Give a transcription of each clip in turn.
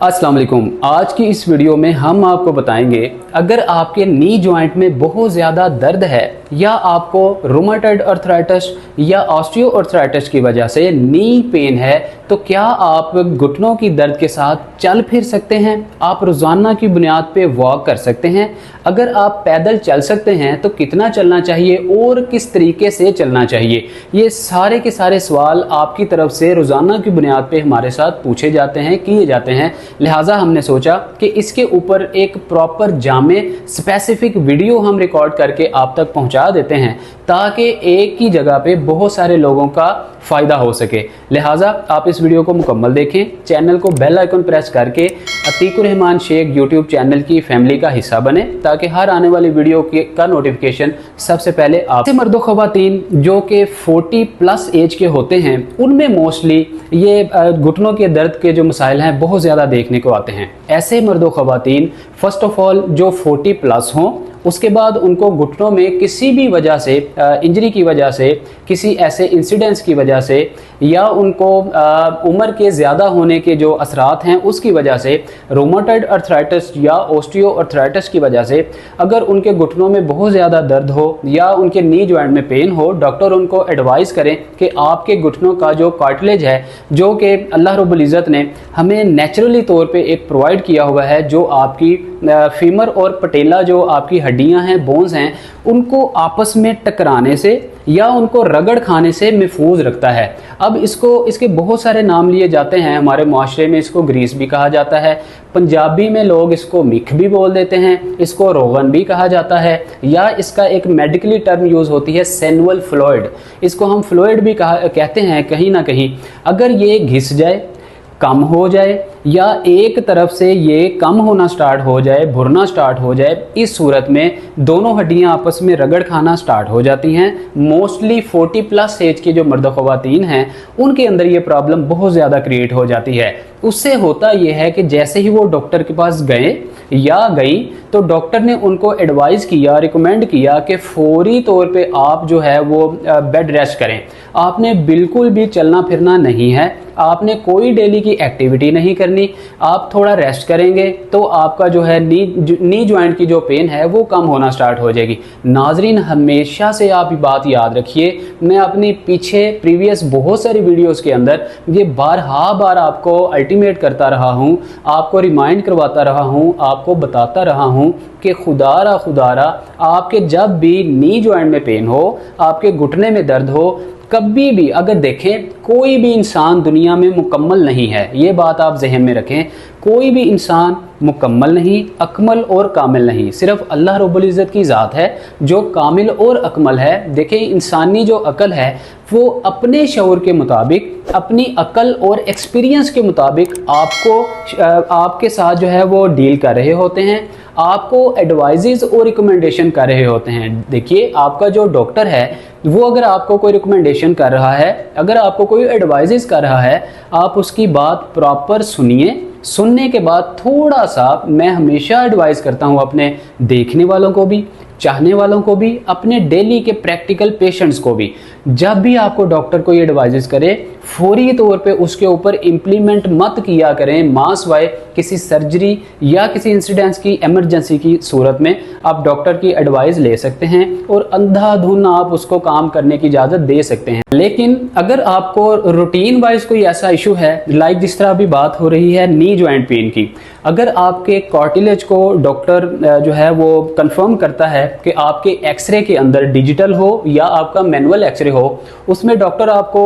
अस्सलाम वालेकुम। आज की इस वीडियो में हम आपको बताएंगे अगर आपके नी जॉइंट में बहुत ज़्यादा दर्द है या आपको रूमेटॉइड अर्थराइटिस या ऑस्टियोआर्थराइटिस की वजह से नी पेन है तो क्या आप घुटनों की दर्द के साथ चल फिर सकते हैं। आप रोज़ाना की बुनियाद पे वॉक कर सकते हैं। अगर आप पैदल चल सकते हैं तो कितना चलना चाहिए और किस तरीके से चलना चाहिए। ये सारे के सारे सवाल आपकी तरफ से रोज़ाना की बुनियाद पे हमारे साथ पूछे जाते हैं, किए जाते हैं। लिहाजा हमने सोचा कि इसके ऊपर एक प्रॉपर जामे स्पेसिफिक वीडियो हम रिकॉर्ड करके आप तक पहुंचा देते हैं ताकि एक ही जगह पे बहुत सारे लोगों का फ़ायदा हो सके। लिहाजा आप इस वीडियो को मुकम्मल देखें, चैनल को बेल आइकन प्रेस करके अतीकुर रहमान शेख यूट्यूब चैनल की फैमिली का हिस्सा बने ताकि हर आने वाली वीडियो का नोटिफिकेशन सबसे पहले आप मर्दों ख़वातीन जो कि 40+ एज के होते हैं उनमें मोस्टली ये घुटनों के दर्द के जो मसाइल हैं बहुत ज़्यादा देखने को आते हैं। ऐसे मर्दों ख़वातीन फर्स्ट ऑफ ऑल जो 40+ हों, उसके बाद उनको घुटनों में किसी भी वजह से इंजरी की वजह से, किसी ऐसे इंसिडेंट्स की वजह से या उनको उम्र के ज़्यादा होने के जो असरात हैं उसकी वजह से, रूमेटॉइड अर्थराइटिस या ऑस्टियोआर्थराइटिस की वजह से अगर उनके घुटनों में बहुत ज़्यादा दर्द हो या उनके नी जॉइंट में पेन हो, डॉक्टर उनको एडवाइस करें कि आपके घुटनों का जो कार्टिलेज है जो कि अल्लाह रब्बुल इज़्ज़त ने हमें नेचुरली तौर पे एक प्रोवाइड किया हुआ है, जो आपकी फीमर और पटेला जो आपकी हड्डियां हैं, बोन्स हैं, उनको आपस में टकराने से या उनको रगड़ खाने से महफूज रखता है। अब इसके बहुत सारे नाम लिए जाते हैं हमारे माशरे में। इसको ग्रीस भी कहा जाता है, पंजाबी में लोग इसको मिख भी बोल देते हैं, इसको रोगन भी कहा जाता है, या इसका एक मेडिकली टर्म यूज़ होती है सेनुअल फ्लूइड। इसको हम फ्लूइड भी कहते हैं कहीं ना कहीं। अगर ये घिस जाए, कम हो जाए या एक तरफ से ये कम होना स्टार्ट हो जाए, भुरना स्टार्ट हो जाए, इस सूरत में दोनों हड्डियां आपस में रगड़ खाना स्टार्ट हो जाती हैं। मोस्टली 40+ एज के जो मर्द ख़वातीन हैं उनके अंदर ये प्रॉब्लम बहुत ज़्यादा क्रिएट हो जाती है। उससे होता यह है कि जैसे ही वो डॉक्टर के पास गए या गई तो डॉक्टर ने उनको एडवाइस किया, रिकमेंड किया कि फौरी तौर पे आप जो है वो बेड रेस्ट करें। आपने बिल्कुल भी चलना फिरना नहीं है, आपने कोई डेली की एक्टिविटी नहीं करनी। आप थोड़ा रेस्ट करेंगे तो आपका जो है नी जॉइंट की जो पेन है वो कम होना स्टार्ट हो जाएगी। नाजरीन, हमेशा से आप ये बात याद रखिए, मैं अपनी पीछे प्रीवियस बहुत सारी वीडियोस के अंदर ये बार आपको अल्टीमेट करता रहा हूँ, आपको रिमाइंड करवाता रहा हूँ, आपको बताता रहा हूँ कि खुदारा आपके जब भी नी जॉइंट में पेन हो, आपके घुटने में दर्द हो, कभी भी अगर देखें, कोई भी इंसान दुनिया में मुकम्मल नहीं है। ये बात आप जहन में रखें, कोई भी इंसान मुकम्मल नहीं, अकमल और कामिल नहीं। सिर्फ अल्लाह रब्बुल इज़्ज़त की ज़ात है जो कामिल और अकमल है। देखें, इंसानी जो अकल है वो अपने शऊर के मुताबिक, अपनी अकल और एक्सपीरियंस के मुताबिक आपके साथ जो है वो डील कर रहे होते हैं, आपको एडवाइजेज और रिकमेंडेशन कर रहे होते हैं। देखिए, आपका जो डॉक्टर है वो अगर आपको कोई रिकमेंडेशन कर रहा है, अगर आपको कोई एडवाइजेज कर रहा है, आप उसकी बात प्रॉपर सुनिए। सुनने के बाद थोड़ा सा, मैं हमेशा एडवाइस करता हूँ अपने देखने वालों को भी, चाहने वालों को भी, अपने डेली के प्रैक्टिकल पेशेंट्स को भी, जब भी आपको डॉक्टर कोई एडवाइजेस करे फौरी तौर पे उसके ऊपर इम्प्लीमेंट मत किया करें। मास वाए किसी सर्जरी या किसी इंसिडेंट्स की इमरजेंसी की सूरत में आप डॉक्टर की एडवाइस ले सकते हैं और अंधाधुन आप उसको काम करने की इजाज़त दे सकते हैं। लेकिन अगर आपको रूटीन वाइज कोई ऐसा इशू है, लाइक जिस तरह अभी बात हो रही है नी जॉइंट पेन की, अगर आपके कार्टिलेज को डॉक्टर जो है वो कंफर्म करता है कि आपके एक्सरे के अंदर डिजिटल हो या आपका मैनुअल एक्सरे हो, उसमें डॉक्टर आपको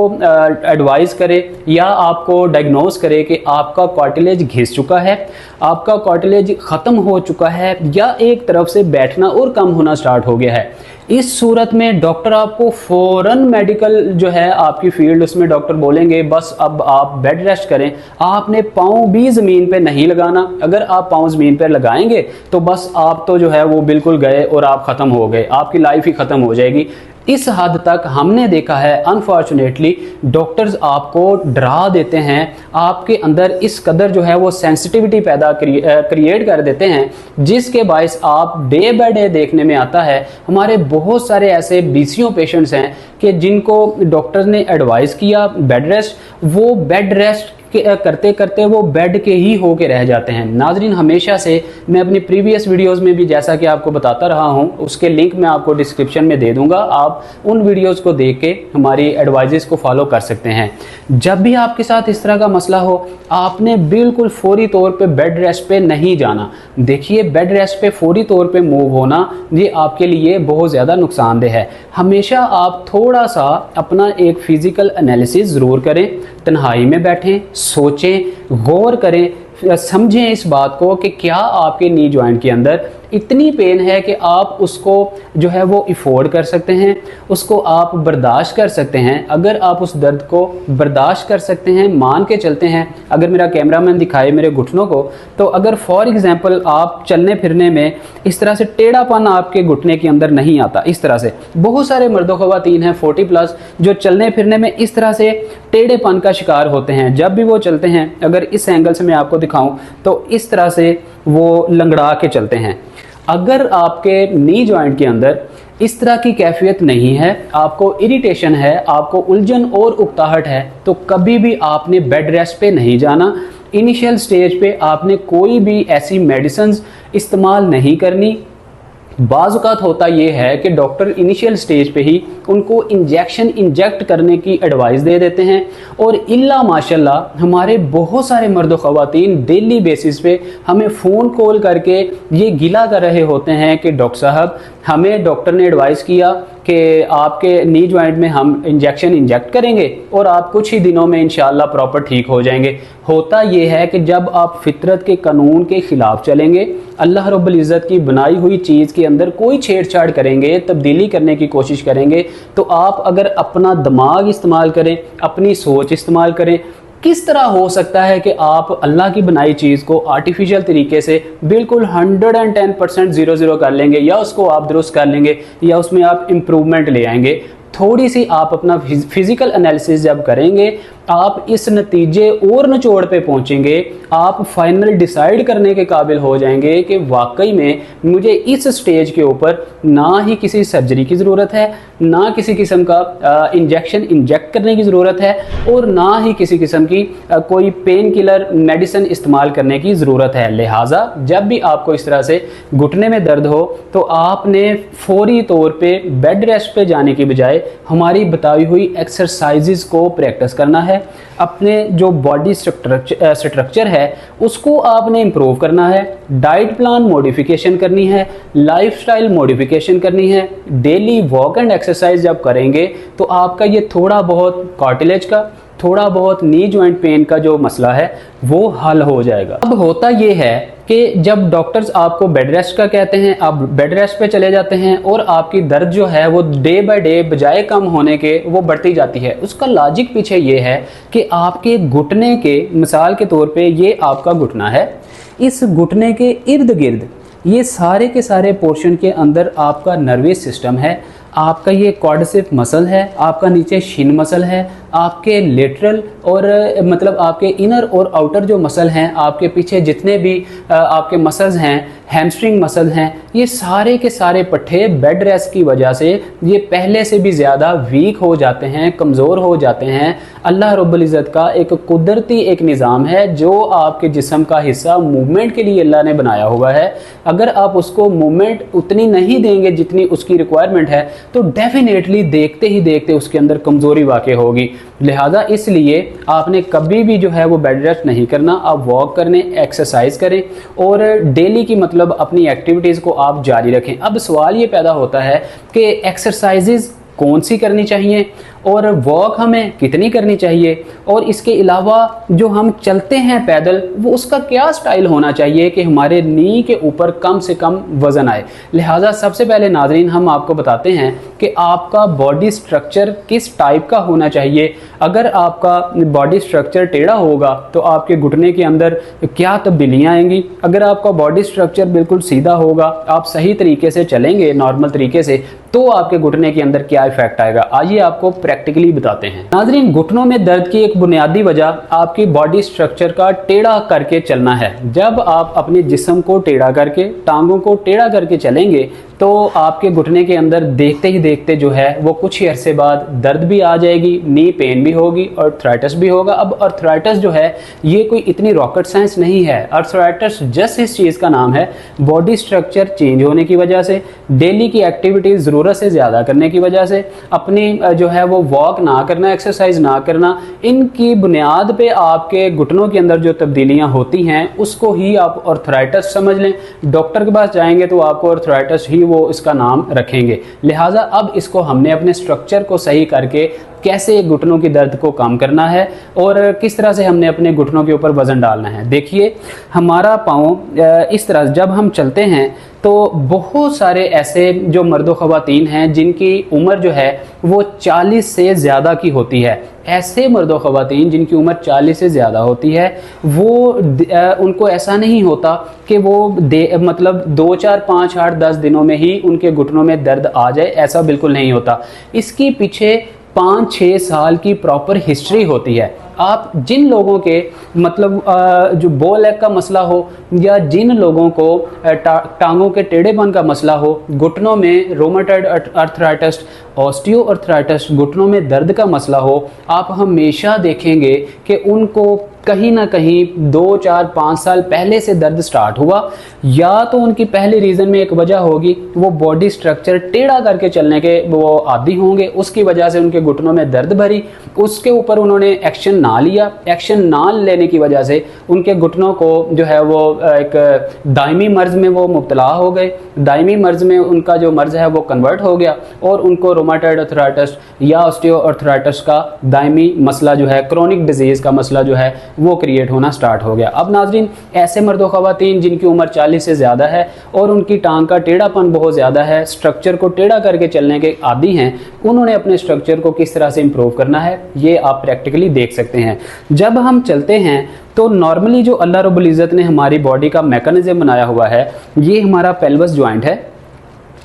एडवाइस करे या आपको डायग्नोस करे कि आपका कार्टिलेज घिस चुका है, आपका कार्टिलेज ख़त्म हो चुका है या एक तरफ से बैठना और कम होना स्टार्ट हो गया है। इस सूरत में डॉक्टर आपको फ़ौरन मेडिकल जो है आपकी फील्ड, उसमें डॉक्टर बोलेंगे बस अब आप बेड रेस्ट करें। आपने पाँव भी ज़मीन पे नहीं लगाना। अगर आप पाँव ज़मीन पे लगाएंगे तो बस आप तो जो है वो बिल्कुल गए और आप ख़त्म हो गए, आपकी लाइफ ही ख़त्म हो जाएगी। इस हद तक हमने देखा है अनफॉर्चुनेटली डॉक्टर्स आपको डरा देते हैं, आपके अंदर इस कदर जो है वो सेंसिटिविटी पैदा क्रिएट कर देते हैं, जिसके बायस आप डे बाय डे देखने में आता है हमारे बहुत सारे ऐसे बीसीओ पेशेंट्स हैं कि जिनको डॉक्टर ने एडवाइस किया बेड रेस्ट, वो बेड रेस्ट कि करते करते वो बेड के ही होके रह जाते हैं। नाजरीन, हमेशा से मैं अपनी प्रीवियस वीडियोस में भी जैसा कि आपको बताता रहा हूं, उसके लिंक मैं आपको डिस्क्रिप्शन में दे दूंगा, आप उन वीडियोस को देख के हमारी एडवाइजेस को फॉलो कर सकते हैं। जब भी आपके साथ इस तरह का मसला हो, आपने बिल्कुल फौरी तौर पे बेड रेस्ट पे नहीं जाना। देखिए, बेड रेस्ट पे फौरी तौर पे मूव होना ये आपके लिए बहुत ज़्यादा नुकसानदेह है। हमेशा आप थोड़ा सा अपना एक फिजिकल एनालिसिस ज़रूर करें, तन्हाई में बैठें, सोचें, गौर करें, समझें इस बात को कि क्या आपके नी जॉइंट के अंदर इतनी पेन है कि आप उसको जो है वो अफोर्ड कर सकते हैं, उसको आप बर्दाश्त कर सकते हैं। अगर आप उस दर्द को बर्दाश्त कर सकते हैं, मान के चलते हैं, अगर मेरा कैमरामैन दिखाए मेरे घुटनों को, तो अगर फॉर एग्जांपल आप चलने फिरने में इस तरह से टेढ़ापन आपके घुटने के अंदर नहीं आता, इस तरह से बहुत सारे मर्द ख़वातीन हैं 40+ जो चलने फिरने में इस तरह से टेढ़ेपन का शिकार होते हैं। जब भी वो चलते हैं, अगर इस एंगल से मैं आपको दिखाऊं तो इस तरह से वो लंगड़ा के चलते हैं। अगर आपके नी जॉइंट के अंदर इस तरह की कैफियत नहीं है, आपको इरिटेशन है, आपको उलझन और उकताहट है, तो कभी भी आपने बेड रेस्ट पे नहीं जाना। इनिशियल स्टेज पे आपने कोई भी ऐसी मेडिसिन इस्तेमाल नहीं करनी। बाज़ औक़ात होता ये है कि डॉक्टर इनिशियल स्टेज पे ही उनको इंजेक्ट करने की एडवाइस दे देते हैं, और इल्ला माशाल्लाह हमारे बहुत सारे मर्द ख़वातीन डेली बेसिस पे हमें फ़ोन कॉल करके ये गिला कर रहे होते हैं कि डॉक्टर साहब, हमें डॉक्टर ने एडवाइस किया कि आपके नी जॉइंट में हम इंजेक्ट करेंगे और आप कुछ ही दिनों में इंशाल्लाह प्रॉपर ठीक हो जाएंगे। होता यह है कि जब आप फितरत के कानून के ख़िलाफ़ चलेंगे, अल्लाह रब्बुल इज़्ज़त की बनाई हुई चीज़ के अंदर कोई छेड़छाड़ करेंगे, तब्दीली करने की कोशिश करेंगे, तो आप अगर अपना दिमाग इस्तेमाल करें, अपनी सोच इस्तेमाल करें, किस तरह हो सकता है कि आप अल्लाह की बनाई चीज़ को आर्टिफिशियल तरीके से बिल्कुल 110% 0 कर लेंगे, या उसको आप दुरुस्त कर लेंगे, या उसमें आप इम्प्रूवमेंट ले आएंगे। थोड़ी सी आप अपना फिजिकल एनालिसिस जब करेंगे, आप इस नतीजे और निचोड़ पे पहुंचेंगे, आप फाइनल डिसाइड करने के काबिल हो जाएंगे कि वाकई में मुझे इस स्टेज के ऊपर ना ही किसी सर्जरी की ज़रूरत है, ना किसी किस्म का इंजेक्ट करने की ज़रूरत है, और ना ही किसी किस्म की कोई पेन किलर मेडिसिन इस्तेमाल करने की ज़रूरत है। लिहाजा जब भी आपको इस तरह से घुटने में दर्द हो, तो आपने फौरी तौर पे बेड रेस्ट पे जाने की बजाय हमारी बताई हुई एक्सरसाइजेज को प्रैक्टिस करना है। अपने जो बॉडी स्ट्रक्चर है उसको आपने इम्प्रूव करना है, डाइट प्लान मॉडिफिकेशन करनी है, लाइफस्टाइल मॉडिफिकेशन करनी है। डेली वॉक एंड एक्सरसाइज जब करेंगे तो आपका ये थोड़ा बहुत कार्टिलेज का, थोड़ा बहुत नी जॉइंट पेन का जो मसला है वो हल हो जाएगा। अब होता ये है कि जब डॉक्टर्स आपको बेड रेस्ट का कहते हैं, आप बेड रेस्ट पे चले जाते हैं और आपकी दर्द जो है वो डे बाय डे बजाय कम होने के वो बढ़ती जाती है। उसका लॉजिक पीछे ये है कि आपके घुटने के, मिसाल के तौर पे ये आपका घुटना है, इस घुटने के इर्द गिर्द ये सारे के सारे पोर्शन के अंदर आपका नर्वस सिस्टम है, आपका ये क्वाड्रिसेप मसल है, आपका नीचे शिन मसल है, आपके लेटरल और मतलब आपके इनर और आउटर जो मसल हैं, आपके पीछे जितने भी आपके मसल्स हैं, हैमस्ट्रिंग मसल हैं, ये सारे के सारे पट्टे बेड रेस्ट की वजह से ये पहले से भी ज़्यादा वीक हो जाते हैं, कमज़ोर हो जाते हैं। अल्लाह रब्बुल इज़्ज़त का एक कुदरती एक निज़ाम है जो आपके जिस्म का हिस्सा मूवमेंट के लिए अल्लाह ने बनाया हुआ है। अगर आप उसको मूवमेंट उतनी नहीं देंगे जितनी उसकी रिक्वायरमेंट है, तो डेफिनेटली देखते ही देखते उसके अंदर कमज़ोरी वाक़ई होगी। लिहाजा इसलिए आपने कभी भी जो है वो बेड रेस्ट नहीं करना, आप वॉक करने, एक्सरसाइज करें और डेली की मतलब अपनी एक्टिविटीज़ को आप जारी रखें। अब सवाल ये पैदा होता है कि एक्सरसाइजेज कौन सी करनी चाहिए और वॉक हमें कितनी करनी चाहिए, और इसके अलावा जो हम चलते हैं पैदल वो उसका क्या स्टाइल होना चाहिए कि हमारे नी के ऊपर कम से कम वज़न आए। लिहाजा सबसे पहले नाज़रीन हम आपको बताते हैं कि आपका बॉडी स्ट्रक्चर किस टाइप का होना चाहिए। अगर आपका बॉडी स्ट्रक्चर टेढ़ा होगा तो आपके घुटने के अंदर क्या तब्दीलियाँ आएंगी। अगर आपका बॉडी स्ट्रक्चर बिल्कुल सीधा होगा, आप सही तरीके से चलेंगे नॉर्मल तरीके से, तो आपके घुटने के अंदर क्या इफेक्ट आएगा, आइए आपको प्रैक्टिकली बताते हैं। नाज़रीन, घुटनों में दर्द की एक बुनियादी वजह आपकी बॉडी स्ट्रक्चर का टेढ़ा करके चलना है। जब आप अपने जिस्म को टेढ़ा करके, टांगों को टेढ़ा करके चलेंगे तो आपके घुटने के अंदर देखते ही देखते जो है वो कुछ ही अरसे बाद दर्द भी आ जाएगी, नी पेन भी होगी, अर्थराइटिस भी होगा। अब अर्थराइटिस जो है ये कोई इतनी रॉकेट साइंस नहीं है। अर्थराइटिस जस्ट इस चीज़ का नाम है, बॉडी स्ट्रक्चर चेंज होने की वजह से, डेली की एक्टिविटीज़ ज़रूरत से ज़्यादा करने की वजह से, अपनी जो है वो वॉक ना करना, एक्सरसाइज ना करना, इनकी बुनियाद पे आपके घुटनों के अंदर जो तब्दीलियां होती हैं उसको ही आप अर्थराइटिस समझ लें। डॉक्टर के पास जाएंगे तो आपको अर्थराइटिस ही वो इसका नाम रखेंगे। लिहाजा अब इसको हमने अपने स्ट्रक्चर को सही करके कैसे घुटनों की दर्द को कम करना है और किस तरह से हमने अपने घुटनों के ऊपर वजन डालना है। देखिए हमारा पाँव इस तरह जब हम चलते हैं तो बहुत सारे ऐसे जो मर्द ख़वातीन हैं जिनकी उम्र जो है वो 40 से ज़्यादा की होती है, ऐसे मर्द ख़वातीन जिनकी उम्र 40 से ज़्यादा होती है वो उनको ऐसा नहीं होता कि वो मतलब 2, 4, 5, 8, 10 दिनों में ही उनके घुटनों में दर्द आ जाए, ऐसा बिल्कुल नहीं होता। इसकी पीछे 5-6 साल की प्रॉपर हिस्ट्री होती है। आप जिन लोगों के मतलब जो बो लेग का मसला हो या जिन लोगों को टांगों के टेढ़ेपन का मसला हो, घुटनों में रोमेटॉइड अर्थराइटिस, ऑस्टियो अर्थराइटिस, घुटनों में दर्द का मसला हो, आप हमेशा देखेंगे कि उनको कहीं ना कहीं 2, 4, 5 साल पहले से दर्द स्टार्ट हुआ। या तो उनकी पहले रीज़न में एक वजह होगी वो बॉडी स्ट्रक्चर टेढ़ा करके चलने के वो आदी होंगे, उसकी वजह से उनके घुटनों में दर्द भरी, उसके ऊपर उन्होंने एक्शन ना लिया, एक्शन ना लेने की वजह से उनके घुटनों को जो है वो एक दायमी मर्ज में वो मुब्तला हो गए, दायमी मर्ज में उनका जो मर्ज है वो कन्वर्ट हो गया और उनको रोमेटॉइड अर्थराइटिस या ऑस्टियो अर्थराइटिस का दायमी मसला जो है, क्रोनिक डिजीज़ का मसला जो है वो क्रिएट होना स्टार्ट हो गया। अब नाज़रीन ऐसे मर्द व ख़वातीन जिनकी उम्र 40 से ज़्यादा है और उनकी टांग का टेढ़ापन बहुत ज़्यादा है, स्ट्रक्चर को टेढ़ा करके चलने के आदी हैं, उन्होंने अपने स्ट्रक्चर को किस तरह से इम्प्रूव करना है ये आप प्रैक्टिकली देख सकते हैं। जब हम चलते हैं तो नॉर्मली जो अल्लाह रब्बुल इज़्ज़त ने हमारी बॉडी का मैकेनिज्म बनाया हुआ है, ये हमारा पेल्विस जॉइंट है।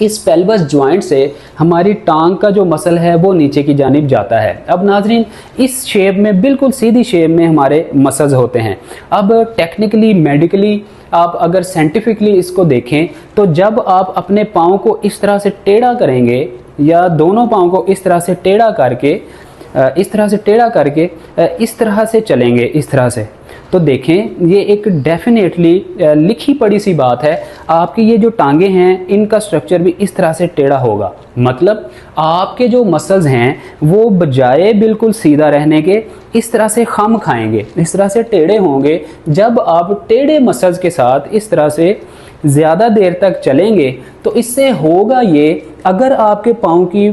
इस पेल्विस जॉइंट से हमारी टांग का जो मसल है वो नीचे की जानिब जाता है। अब नाजरीन इस शेप में, बिल्कुल सीधी शेप में हमारे मसल्स होते हैं। अब टेक्निकली, मेडिकली आप अगर साइंटिफिकली इसको देखें तो जब आप अपने पाँव को इस तरह से टेढ़ा करेंगे या दोनों पाँव को इस तरह से टेढ़ा करके इस तरह से चलेंगे, इस तरह से, तो देखें ये एक डेफिनेटली लिखी पड़ी सी बात है, आपकी ये जो टांगे हैं इनका स्ट्रक्चर भी इस तरह से टेढ़ा होगा। मतलब आपके जो मसल्स हैं वो बजाय बिल्कुल सीधा रहने के इस तरह से खम खाएंगे, इस तरह से टेढ़े होंगे। जब आप टेढ़े मसल्स के साथ इस तरह से ज़्यादा देर तक चलेंगे तो इससे होगा ये, अगर आपके पाँव की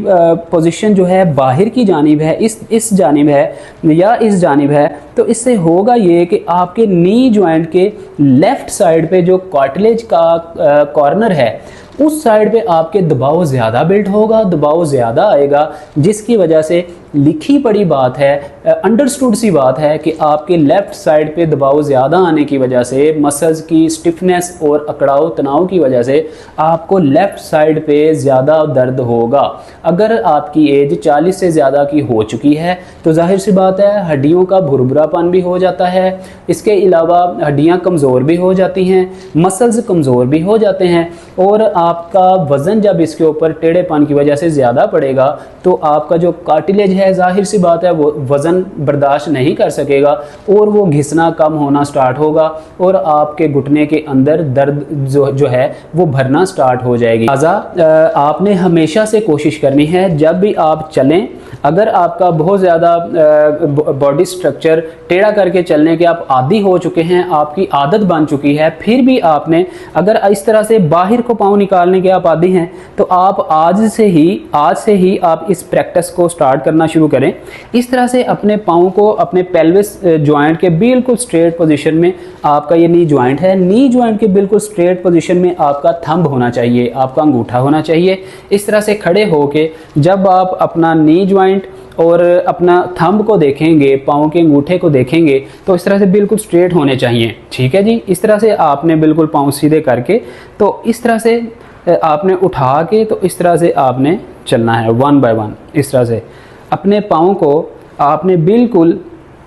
पोजीशन जो है बाहर की जानिब है, इस जानिब है या इस जानिब है, तो इससे होगा ये कि आपके नी जॉइंट के लेफ़्ट साइड पे जो कार्टिलेज का कॉर्नर है उस साइड पे आपके दबाव ज़्यादा बिल्ड होगा, दबाव ज़्यादा आएगा, जिसकी वजह से लिखी पड़ी बात है, अंडरस्टूड सी बात है कि आपके लेफ़्ट साइड पे दबाव ज़्यादा आने की वजह से, मसल्स की स्टिफनेस और अकड़ाव तनाव की वजह से आपको लेफ़्ट साइड पे ज़्यादा दर्द होगा। अगर आपकी एज 40 से ज़्यादा की हो चुकी है तो जाहिर सी बात है हड्डियों का भुरभुरापन भी हो जाता है, इसके अलावा हड्डियाँ कमज़ोर भी हो जाती हैं, मसल्स कमज़ोर भी हो जाते हैं और आपका वज़न जब इसके ऊपर टेढ़ेपन की वजह से ज़्यादा पड़ेगा तो आपका जो कार्टिलेज है, जाहिर सी बात है वो वज़न बर्दाश्त नहीं कर सकेगा और वो घिसना कम होना स्टार्ट होगा और आपके घुटने के अंदर दर्द जो है वो भरना स्टार्ट हो जाएगी। लिहाजा आपने हमेशा से कोशिश करनी है जब भी आप चलें, अगर आपका बहुत ज़्यादा बॉडी स्ट्रक्चर टेढ़ा करके चलने के आप आदी हो चुके हैं, आपकी आदत बन चुकी है, फिर भी आपने अगर इस तरह से बाहर को पाँव निकालने के आप आदी हैं तो आप आज से ही आप इस प्रैक्टिस को स्टार्ट करना शुरू करें। इस तरह से अपने पाँव को अपने पेल्विस जॉइंट के बिल्कुल स्ट्रेट पोजीशन में, आपका ये नी जॉइंट है, नी जॉइंट के बिल्कुल स्ट्रेट पोजीशन में आपका थंब होना चाहिए, आपका अंगूठा होना चाहिए। इस तरह से खड़े होके जब आप अपना नी जॉइंट और अपना थंब को देखेंगे, पाँव के अंगूठे को देखेंगे तो इस तरह से बिल्कुल स्ट्रेट होने चाहिए। ठीक है जी, इस तरह से आपने बिल्कुल पाँव सीधे करके तो इस तरह से आपने उठा के तो इस तरह से आपने चलना है 1 बाय 1। इस तरह से अपने पाँव को आपने बिल्कुल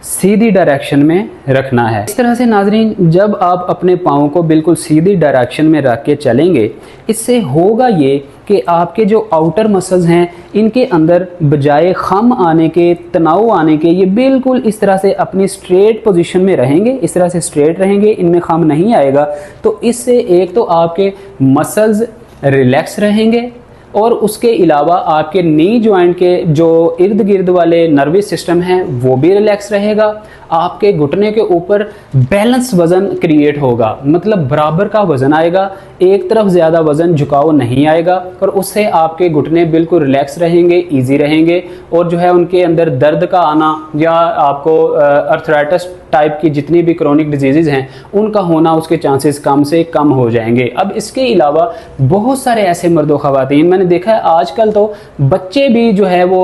सीधी डायरेक्शन में रखना है। इस तरह से नाजरीन, जब आप अपने पाँव को बिल्कुल सीधी डायरेक्शन में रख के चलेंगे, इससे होगा ये कि आपके जो आउटर मसल्स हैं इनके अंदर बजाय खम आने के, तनाव आने के, ये बिल्कुल इस तरह से अपनी स्ट्रेट पोजीशन में रहेंगे, इस तरह से स्ट्रेट रहेंगे, इनमें खम नहीं आएगा। तो इससे एक तो आपके मसल्स रिलैक्स रहेंगे और उसके अलावा आपके नी जॉइंट के जो इर्द गिर्द वाले नर्वस सिस्टम हैं वो भी रिलैक्स रहेगा। आपके घुटने के ऊपर बैलेंस वज़न क्रिएट होगा, मतलब बराबर का वज़न आएगा, एक तरफ ज़्यादा वज़न झुकाव नहीं आएगा और उससे आपके घुटने बिल्कुल रिलैक्स रहेंगे, इजी रहेंगे और जो है उनके अंदर दर्द का आना या आपको अर्थराइटिस टाइप की जितनी भी क्रोनिक डिजीज़ हैं उनका होना, उसके चांसेस कम से कम हो जाएंगे। अब इसके अलावा बहुत सारे ऐसे मर्द व ख़वातीन मैंने देखा है आजकल तो बच्चे भी जो है वो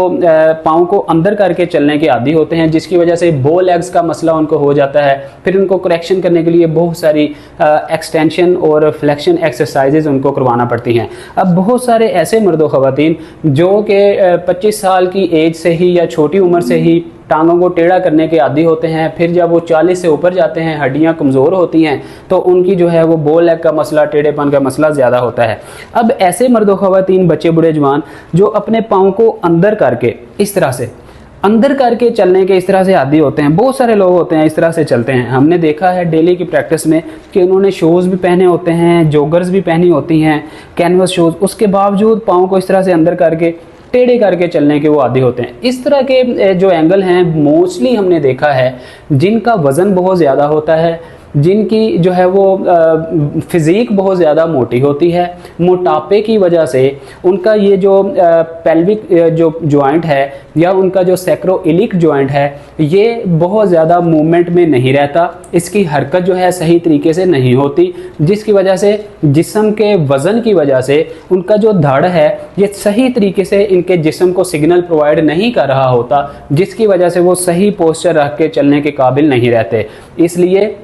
पाँव को अंदर करके चलने के आदी होते हैं, जिसकी वजह से बो लेग्स का मसला उनको हो जाता है। फिर उनको करेक्शन करने के लिए बहुत सारी एक्सटेंशन और फ्लेक्शन एक्सरसाइजेज उनको करवाना पड़ती हैं। अब बहुत सारे ऐसे मर्द व ख़वातीन जो कि 25 साल की एज से ही या छोटी उम्र से ही टांगों को टेढ़ा करने के आदी होते हैं, फिर जब वो 40 से ऊपर जाते हैं, हड्डियां कमज़ोर होती हैं, तो उनकी जो है वो बो लेग का मसला, टेढ़ेपन का मसला ज़्यादा होता है। अब ऐसे मर्द व ख़वातीन, बच्चे बूढ़े जवान जो अपने पाँव को अंदर करके इस तरह से अंदर करके चलने के इस तरह से आदी होते हैं, बहुत सारे लोग होते हैं इस तरह से चलते हैं। हमने देखा है डेली की प्रैक्टिस में कि उन्होंने शूज़ भी पहने होते हैं, जॉगर्स भी पहनी होती हैं, कैनवस शूज़, उसके बावजूद पाँव को इस तरह से अंदर करके टेढ़े करके चलने के वो आदी होते हैं। इस तरह के जो एंगल हैं मोस्टली हमने देखा है जिनका वज़न बहुत ज़्यादा होता है, जिनकी जो है वो फिज़ीक बहुत ज़्यादा मोटी होती है, मोटापे की वजह से उनका ये जो पेल्विक जो जॉइंट है या उनका जो सैक्रोइलिक जॉइंट है ये बहुत ज़्यादा मूवमेंट में नहीं रहता, इसकी हरकत जो है सही तरीके से नहीं होती, जिसकी वजह से जिस्म के वज़न की वजह से उनका जो धड़ है ये सही तरीके से इनके जिस्म को सिग्नल प्रोवाइड नहीं कर रहा होता, जिसकी वजह से वो सही पोस्चर रख के चलने के काबिल नहीं रहते। इसलिए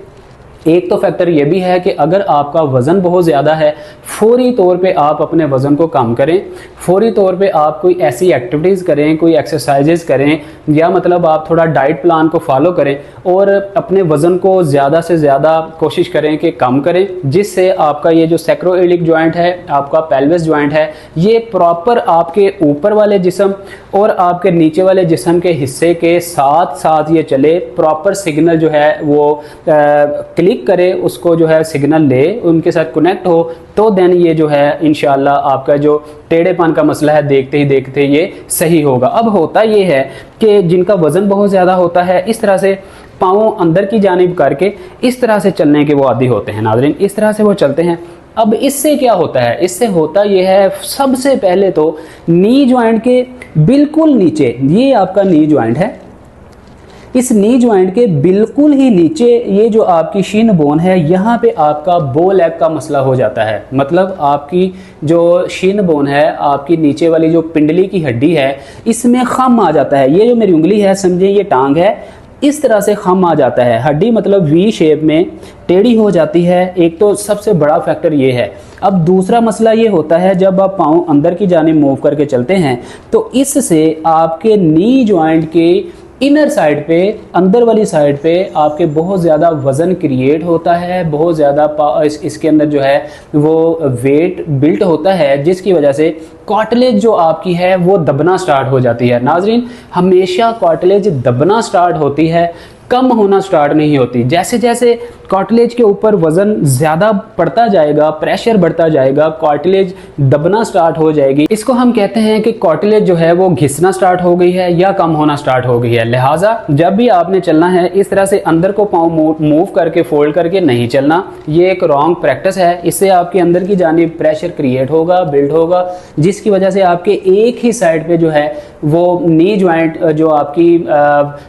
एक तो फैक्टर ये भी है कि अगर आपका वज़न बहुत ज़्यादा है, फौरी तौर पे आप अपने वज़न को कम करें, फौरी तौर पे आप कोई ऐसी एक्टिविटीज़ करें, कोई एक्सरसाइजेज़ करें, या मतलब आप थोड़ा डाइट प्लान को फॉलो करें और अपने वज़न को ज़्यादा से ज़्यादा कोशिश करें कि कम करें, जिससे आपका ये जो सैक्रोइलिक जॉइंट है, आपका पेल्विस जॉइंट है, ये प्रॉपर आपके ऊपर वाले जिस्म और आपके नीचे वाले जिस्म के हिस्से के साथ साथ ये चले, प्रॉपर सिग्नल जो है वो क्लिक करे, उसको जो है सिग्नल ले, उनके साथ कनेक्ट हो, तो देन ये जो है इंशाल्लाह आपका जो टेढ़ेपन का मसला है देखते ही देखते ये सही होगा। अब होता ये है कि जिनका वज़न बहुत ज़्यादा होता है इस तरह से पाँव अंदर की जानिब करके इस तरह से चलने के वो आदी होते हैं नाज़रीन, इस तरह से वो चलते हैं। अब इससे क्या होता है, इससे होता ये है सबसे पहले तो नी जॉइंट के बिल्कुल नीचे, ये आपका नी जॉइंट है, इस नी जॉइंट के बिल्कुल ही नीचे ये जो आपकी शिन बोन है यहाँ पे आपका बो लेग का मसला हो जाता है। मतलब आपकी जो शिन बोन है, आपकी नीचे वाली जो पिंडली की हड्डी है, इसमें खम आ जाता है। ये जो मेरी उंगली है, समझे ये टांग है, इस तरह से खम आ जाता है, हड्डी मतलब वी शेप में टेढ़ी हो जाती है। एक तो सबसे बड़ा फैक्टर ये है। अब दूसरा मसला ये होता है जब आप पाँव अंदर की जानिब मूव करके चलते हैं तो इससे आपके नी जॉइंट के इनर साइड पे, अंदर वाली साइड पे आपके बहुत ज़्यादा वज़न क्रिएट होता है, बहुत ज़्यादा इसके अंदर जो है वो वेट बिल्ट होता है, जिसकी वजह से कार्टिलेज जो आपकी है वो दबना स्टार्ट हो जाती है। नाजरीन, हमेशा कार्टिलेज दबना स्टार्ट होती है, कम होना स्टार्ट नहीं होती। जैसे जैसे कार्टिलेज के ऊपर वज़न ज़्यादा पड़ता जाएगा, प्रेशर बढ़ता जाएगा, कार्टिलेज दबना स्टार्ट हो जाएगी। इसको हम कहते हैं कि कार्टिलेज जो है वो घिसना स्टार्ट हो गई है या कम होना स्टार्ट हो गई है। लिहाजा जब भी आपने चलना है इस तरह से अंदर को पाँव मूव करके, फोल्ड करके नहीं चलना, ये एक रॉन्ग प्रैक्टिस है। इससे आपके अंदर की जानिब प्रेशर क्रिएट होगा, बिल्ड होगा, जिसकी वजह से आपके एक ही साइड पे जो है वो नी जॉइंट, जो आपकी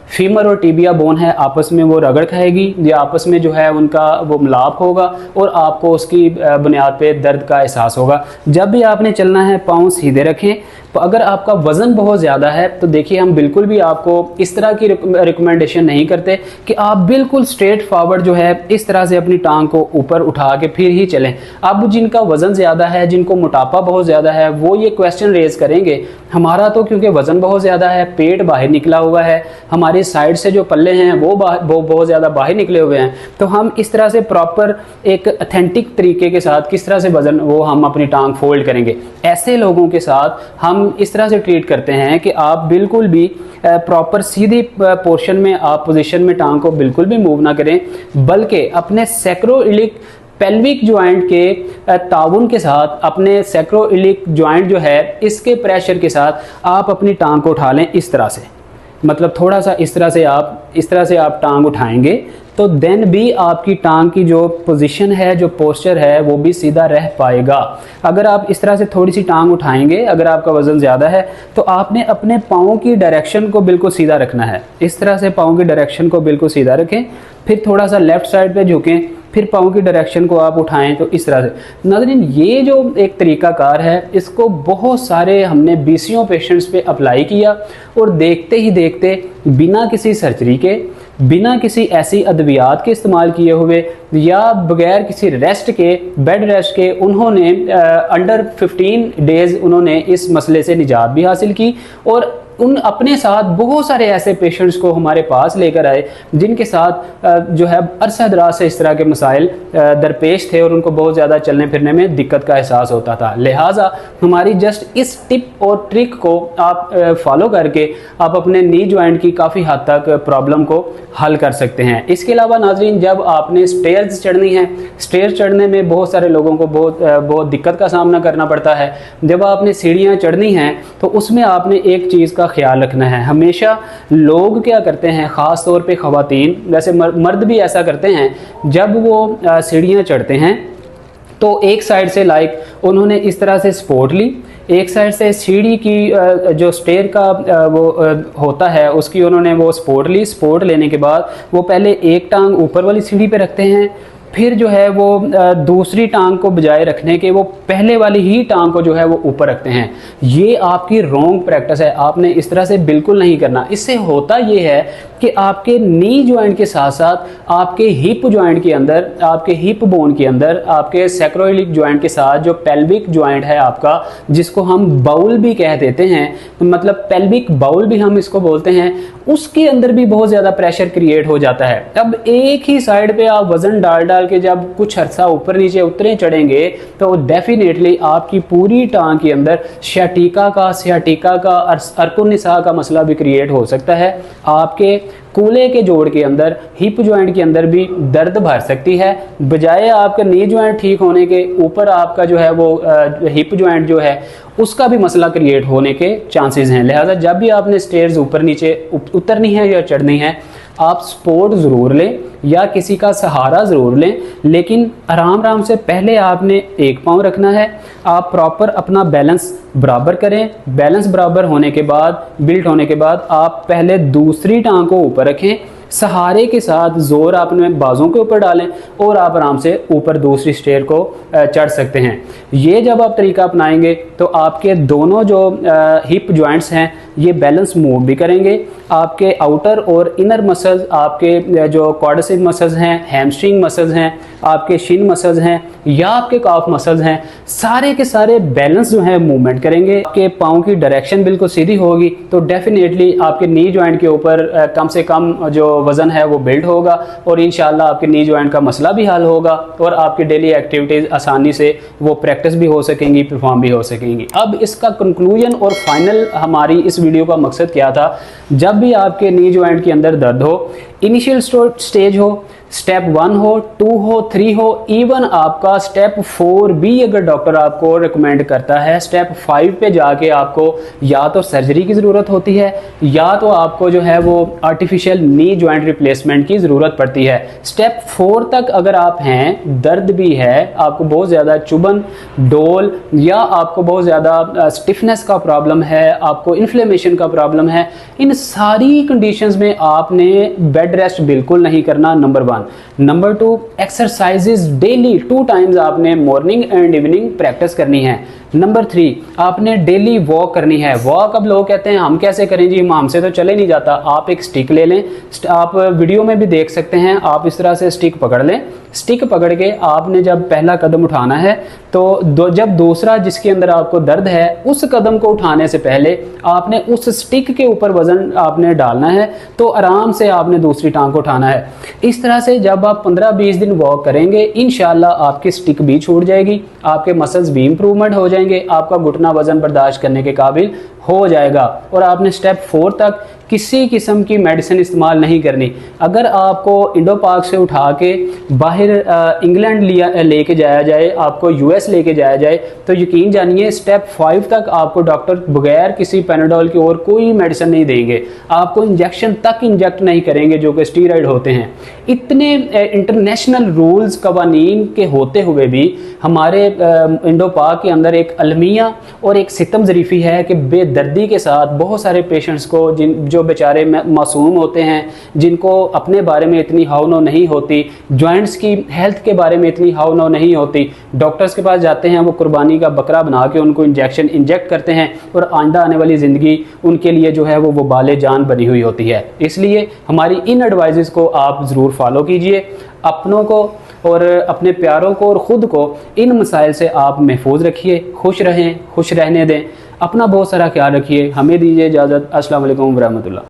फीमर और टिबिया बोन है, आपस में वो रगड़ खाएगी या आपस में जो है उनका वो मिलाप होगा और आपको उसकी बुनियाद पे दर्द का एहसास होगा। जब भी आपने चलना है पाँव सीधे रखें। तो अगर आपका वज़न बहुत ज़्यादा है तो देखिए हम बिल्कुल भी आपको इस तरह की रिकमेंडेशन नहीं करते कि आप बिल्कुल स्ट्रेट फॉरवर्ड जो है इस तरह से अपनी टांग को ऊपर उठा के फिर ही चलें। अब जिनका वज़न ज़्यादा है, जिनको मोटापा बहुत ज़्यादा है, वो ये क्वेश्चन रेज करेंगे हमारा तो क्योंकि वज़न बहुत ज़्यादा है, पेट बाहर निकला हुआ है, हमारी साइड से जो पल्ले हैं वो बहुत ज़्यादा बाहर निकले हुए हैं, तो हम इस तरह से प्रॉपर एक अथेंटिक तरीके के साथ किस तरह से वज़न वो हम अपनी टांग फोल्ड करेंगे। ऐसे लोगों के साथ हम इस तरह से ट्रीट करते हैं कि आप बिल्कुल भी प्रॉपर सीधी पोर्शन में आप पोजीशन में टांग को बिल्कुल भी मूव ना करें, बल्कि अपने सैक्रोइलिक पेल्विक जॉइंट के ताउन के साथ, अपने सैक्रोइलिक जॉइंट जो है इसके प्रेशर के साथ आप अपनी टांग को उठा लें इस तरह से। मतलब थोड़ा सा इस तरह से आप टांग उठाएंगे तो देन भी आपकी टांग की जो पोजीशन है, जो पोस्चर है, वो भी सीधा रह पाएगा। अगर आप इस तरह से थोड़ी सी टांग उठाएंगे, अगर आपका वज़न ज़्यादा है तो आपने अपने पाँव की डायरेक्शन को बिल्कुल सीधा रखना है। इस तरह से पाँव की डायरेक्शन को बिल्कुल सीधा रखें, फिर थोड़ा सा लेफ़्ट साइड पे झुकें, फिर पाँव की डायरेक्शन को आप उठाएं तो इस तरह से। नाज़रीन, ये जो एक तरीक़ाकार है इसको बहुत सारे हमने बीसियों पेशेंट्स पे अप्लाई किया और देखते ही देखते बिना किसी सर्जरी के, बिना किसी ऐसी अद्वियात के इस्तेमाल किए हुए या बगैर किसी रेस्ट के, बेड रेस्ट के, उन्होंने अंडर 15 डेज़ उन्होंने इस मसले से निजात भी हासिल की और उन अपने साथ बहुत सारे ऐसे पेशेंट्स को हमारे पास लेकर आए जिनके साथ जो है अरसा दराज से इस तरह के मसाइल दरपेश थे और उनको बहुत ज़्यादा चलने फिरने में दिक्कत का एहसास होता था। लिहाजा हमारी जस्ट इस टिप और ट्रिक को आप फॉलो करके आप अपने नी जॉइंट की काफ़ी हद तक प्रॉब्लम को हल कर सकते हैं। इसके अलावा नाजरीन, जब आपने स्टेयर्स चढ़नी है, स्टेयर चढ़ने में बहुत सारे लोगों को बहुत दिक्कत का सामना करना पड़ता है। जब आपने सीढ़ियाँ चढ़नी हैं तो उसमें आपने एक चीज़ का ख्याल रखना है। हमेशा लोग क्या करते हैं, ख़ास तौर पे ख़वातीन, वैसे मर्द भी ऐसा करते हैं, जब वो सीढ़ियाँ चढ़ते हैं तो एक साइड से उन्होंने इस तरह से सपोर्ट ली, एक साइड से सीढ़ी की जो स्टेयर का वो होता है उसकी उन्होंने वो सपोर्ट ली। सपोर्ट लेने के बाद वो पहले एक टांग ऊपर वाली सीढ़ी पे रखते हैं, फिर जो है वो दूसरी टांग को बजाय रखने के वो पहले वाली ही टांग को जो है वो ऊपर रखते हैं। ये आपकी रॉन्ग प्रैक्टिस है, आपने इस तरह से बिल्कुल नहीं करना। इससे होता ये है कि आपके नी जॉइंट के साथ साथ आपके हिप जॉइंट के अंदर, आपके हिप बोन के अंदर, आपके सैक्रोइलिक जॉइंट के साथ जो पेल्विक जॉइंट है आपका, जिसको हम बाउल भी कह देते हैं, मतलब पेल्विक बाउल भी हम इसको बोलते हैं, उसके अंदर भी बहुत ज़्यादा प्रेशर क्रिएट हो जाता है। अब एक ही साइड पे आप वज़न डाल के जब कुछ अर्सा ऊपर नीचे उतरे चढ़ेंगे तो डेफिनेटली आपकी पूरी टांग के अंदर सियाटिका का अर्कुनिसा का मसला भी क्रिएट हो सकता है। आपके कूल्हे के जोड़ के अंदर, हिप जॉइंट के अंदर भी दर्द भर सकती है। बजाय आपका नी जॉइंट ठीक होने के ऊपर आपका जो है वो हिप जॉइंट जो है उसका भी मसला क्रिएट होने के चांसेस हैं। लिहाजा जब भी आपने स्टेयर्स ऊपर नीचे उतरनी है या चढ़नी है, आप सपोर्ट ज़रूर लें या किसी का सहारा ज़रूर लें, लेकिन आराम से पहले आपने एक पाँव रखना है। आप प्रॉपर अपना बैलेंस बराबर करें। बैलेंस बराबर होने के बाद, बिल्ट होने के बाद, आप पहले दूसरी टांग को ऊपर रखें, सहारे के साथ जोर आपने बाजों के ऊपर डालें और आप आराम से ऊपर दूसरी स्टेयर को चढ़ सकते हैं। ये जब आप तरीका अपनाएंगे तो आपके दोनों जो हिप जॉइंट्स हैं ये बैलेंस मूव भी करेंगे। आपके आउटर और इनर मसल्स, आपके जो क्वाड्रिसेप मसल्स हैं, हैमस्ट्रिंग मसल्स हैं, आपके शिन मसल्स हैं या आपके काफ मसल्स हैं, सारे के सारे बैलेंस जो है मूवमेंट करेंगे। आपके पाँव की डायरेक्शन बिल्कुल सीधी होगी तो डेफिनेटली आपके नी जॉइंट के ऊपर कम से कम जो वज़न है वो बिल्ड होगा और इंशाल्लाह आपके नी जॉइंट का मसला भी हल होगा और आपकी डेली एक्टिविटीज़ आसानी से वो प्रैक्टिस भी हो सकेंगी, परफॉर्म भी हो सकेंगी। अब इसका कंक्लूजन और फाइनल हमारी इस वीडियो का मकसद क्या था, जब भी आपके नी जॉइंट के अंदर दर्द हो, इनिशियल स्टेज हो, स्टेप 1 हो, 2 हो, 3 हो, इवन आपका स्टेप 4 भी अगर डॉक्टर आपको रिकमेंड करता है, स्टेप 5 पे जाके आपको या तो सर्जरी की ज़रूरत होती है या तो आपको जो है वो आर्टिफिशियल नी जॉइंट रिप्लेसमेंट की ज़रूरत पड़ती है। स्टेप 4 तक अगर आप हैं, दर्द भी है, आपको बहुत ज़्यादा चुभन, डोल या आपको बहुत ज़्यादा स्टिफनेस का प्रॉब्लम है, आपको इन्फ्लेमेशन का प्रॉब्लम है, इन सारी कंडीशंस में आपने बेड बेड रेस्ट बिल्कुल नहीं करना, number 1। Number 2, exercises daily 2 times आपने मॉर्निंग एंड इवनिंग प्रैक्टिस करनी है। नंबर 3, आपने डेली वॉक करनी है। वॉक अब लोग कहते हैं हम कैसे करें जी, हमसे तो चले नहीं जाता। आप एक स्टिक ले लें, आप वीडियो में भी देख सकते हैं, आप इस तरह से स्टिक पकड़ लें। स्टिक पकड़ के आपने जब पहला कदम उठाना है तो जब दूसरा जिसके अंदर आपको दर्द है उस कदम को उठाने से पहले आपने उस स्टिक के ऊपर वजन आपने डालना है, तो आराम से आपने दूसरी टांग को उठाना है। इस तरह से जब आप 15-20 दिन वॉक करेंगे, इंशाल्लाह आपकी स्टिक भी छूट जाएगी, आपके मसल्स भी इंप्रूवमेंट हो जाएंगे, आपका घुटना वजन बर्दाश्त करने के काबिल हो जाएगा। और आपने स्टेप 4 तक किसी किस्म की मेडिसिन इस्तेमाल नहीं करनी। अगर आपको इंडो पार्क से उठा के बाहर इंग्लैंड लेके जाया जाए, आपको यूएस लेके जाया जाए, तो यकीन जानिए स्टेप 5 तक आपको डॉक्टर बगैर किसी पैनाडोल की और कोई मेडिसिन नहीं देंगे, आपको इंजेक्शन तक इंजेक्ट नहीं करेंगे जो कि स्टीरॉयड होते हैं। इतने इंटरनेशनल रूल्स कवानीन के होते हुए भी हमारे इंडो पार्क के अंदर एक अलमिया और एक सितम ज़रीफ़ी है कि बेदर्दी के साथ बहुत सारे पेशेंट्स को जो बेचारे मासूम होते हैं, जिनको अपने बारे में इतनी हाव-नो नहीं होती, जॉइंट्स की हेल्थ के बारे में इतनी हाव-नो नहीं होती, डॉक्टर्स के पास जाते हैं, वो कुर्बानी का बकरा बना के उनको इंजेक्ट करते हैं और आइंदा आने वाली ज़िंदगी उनके लिए जो है वो बाले जान बनी हुई होती है। इसलिए हमारी इन एडवाइजेस को आप ज़रूर फॉलो कीजिए। अपनों को और अपने प्यारों को और ख़ुद को इन मसाइल से आप महफूज रखिए। खुश रहें, खुश रहने दें, अपना बहुत सारा ख्याल रखिए। हमें दीजिए इजाज़त। अस्सलाम वालेकुम व रहमतुल्लाह।